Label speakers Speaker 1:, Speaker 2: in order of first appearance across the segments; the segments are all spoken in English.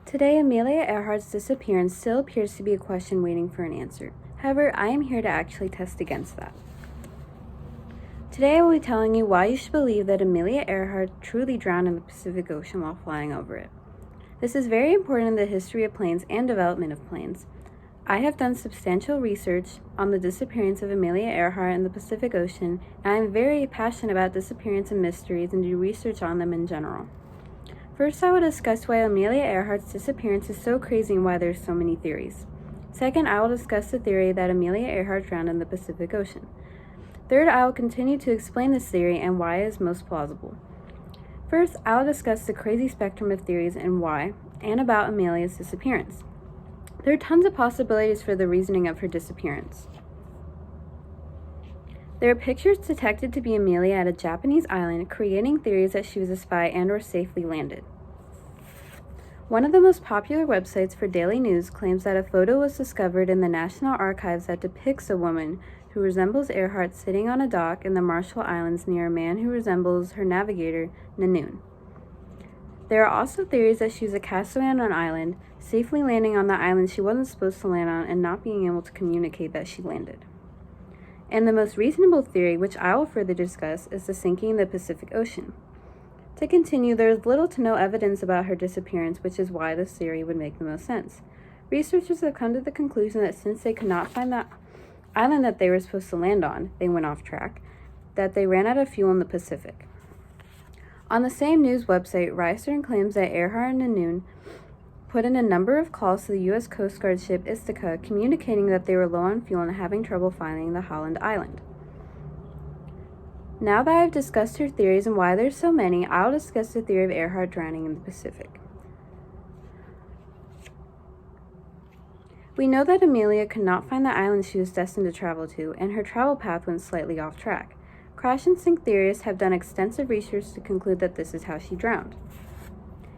Speaker 1: Today, Amelia Earhart's disappearance still appears to be a question waiting for an answer. However, I am here to actually test against that. Today, I will be telling you why you should believe that Amelia Earhart truly drowned in the Pacific Ocean while flying over it. This is very important in the history of planes and development of planes. I have done substantial research on the disappearance of Amelia Earhart in the Pacific Ocean, and I am very passionate about disappearance and mysteries and do research on them in general. First, I will discuss why Amelia Earhart's disappearance is so crazy and why there are so many theories. Second, I will discuss the theory that Amelia Earhart drowned in the Pacific Ocean. Third, I will continue to explain this theory and why it is most plausible. First, I will discuss the crazy spectrum of theories and why, and about Amelia's disappearance. There are tons of possibilities for the reasoning of her disappearance. There are pictures detected to be Amelia at a Japanese island, creating theories that she was a spy and/or safely landed. One of the most popular websites for daily news claims that a photo was discovered in the National Archives that depicts a woman who resembles Earhart sitting on a dock in the Marshall Islands near a man who resembles her navigator, Nanoon. There are also theories that she was a castaway on an island, safely landing on the island she wasn't supposed to land on and not being able to communicate that she landed. And the most reasonable theory, which I will further discuss, is the sinking in the Pacific Ocean. To continue, there is little to no evidence about her disappearance, which is why this theory would make the most sense. Researchers have come to the conclusion that since they could not find the island that they were supposed to land on, they went off track, that they ran out of fuel in the Pacific. On the same news website, Rystern claims that Earhart and Nanoon put in a number of calls to the U.S. Coast Guard ship Ithaca, communicating that they were low on fuel and having trouble finding the Holland Island. Now that I have discussed her theories and why there's so many, I'll discuss the theory of Earhart drowning in the Pacific. We know that Amelia could not find the island she was destined to travel to, and her travel path went slightly off track. Crash and sink theorists have done extensive research to conclude that this is how she drowned.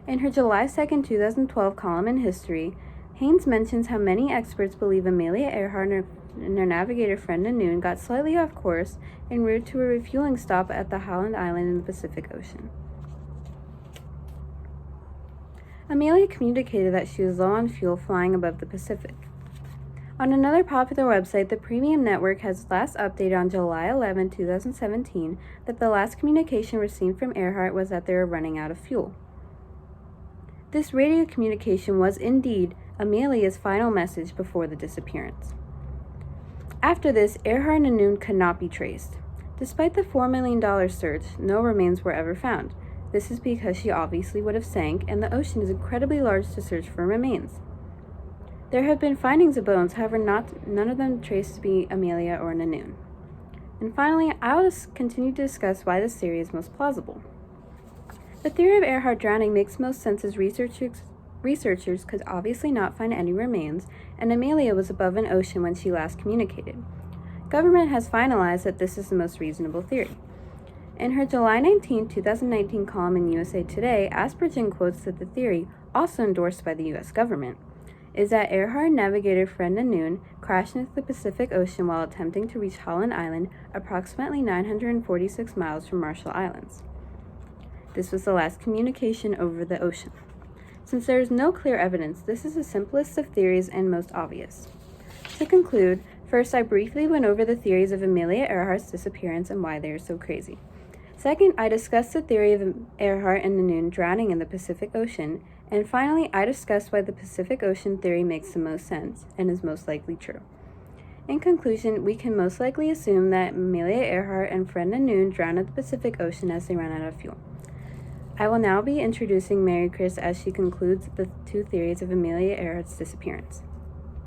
Speaker 1: In her July 2, 2012 column in History, Haynes mentions how many experts believe Amelia Earhart and her navigator friend Nanoon got slightly off course en route to a refueling stop at the Holland Island in the Pacific Ocean. Amelia communicated that she was low on fuel flying above the Pacific. On another popular website, the Premium Network has last updated on July 11, 2017, that the last communication received from Earhart was that they were running out of fuel. This radio communication was indeed Amelia's final message before the disappearance. After this, Earhart and Nanoon could not be traced. Despite the $4 million search, no remains were ever found. This is because she obviously would have sank, and the ocean is incredibly large to search for remains. There have been findings of bones, however none of them traced to be Amelia or Nanoon. And finally, I will continue to discuss why this theory is most plausible. The theory of Earhart drowning makes most sense as researchers could obviously not find any remains, and Amelia was above an ocean when she last communicated. Government has finalized that this is the most reasonable theory. In her July 19, 2019 column in USA Today, Aspergen quotes that the theory, also endorsed by the U.S. government, is that Earhart navigator friend Nanoon crashed into the Pacific Ocean while attempting to reach Holland Island, approximately 946 miles from Marshall Islands. This was the last communication over the ocean. Since there is no clear evidence, this is the simplest of theories and most obvious. To conclude, first I briefly went over the theories of Amelia Earhart's disappearance and why they are so crazy. Second, I discussed the theory of Earhart and Nanoon drowning in the Pacific Ocean. And finally, I discussed why the Pacific Ocean theory makes the most sense and is most likely true. In conclusion, we can most likely assume that Amelia Earhart and friend Nanoon drowned in the Pacific Ocean as they ran out of fuel. I will now be introducing Mary Chris as she concludes the two theories of Amelia Earhart's disappearance.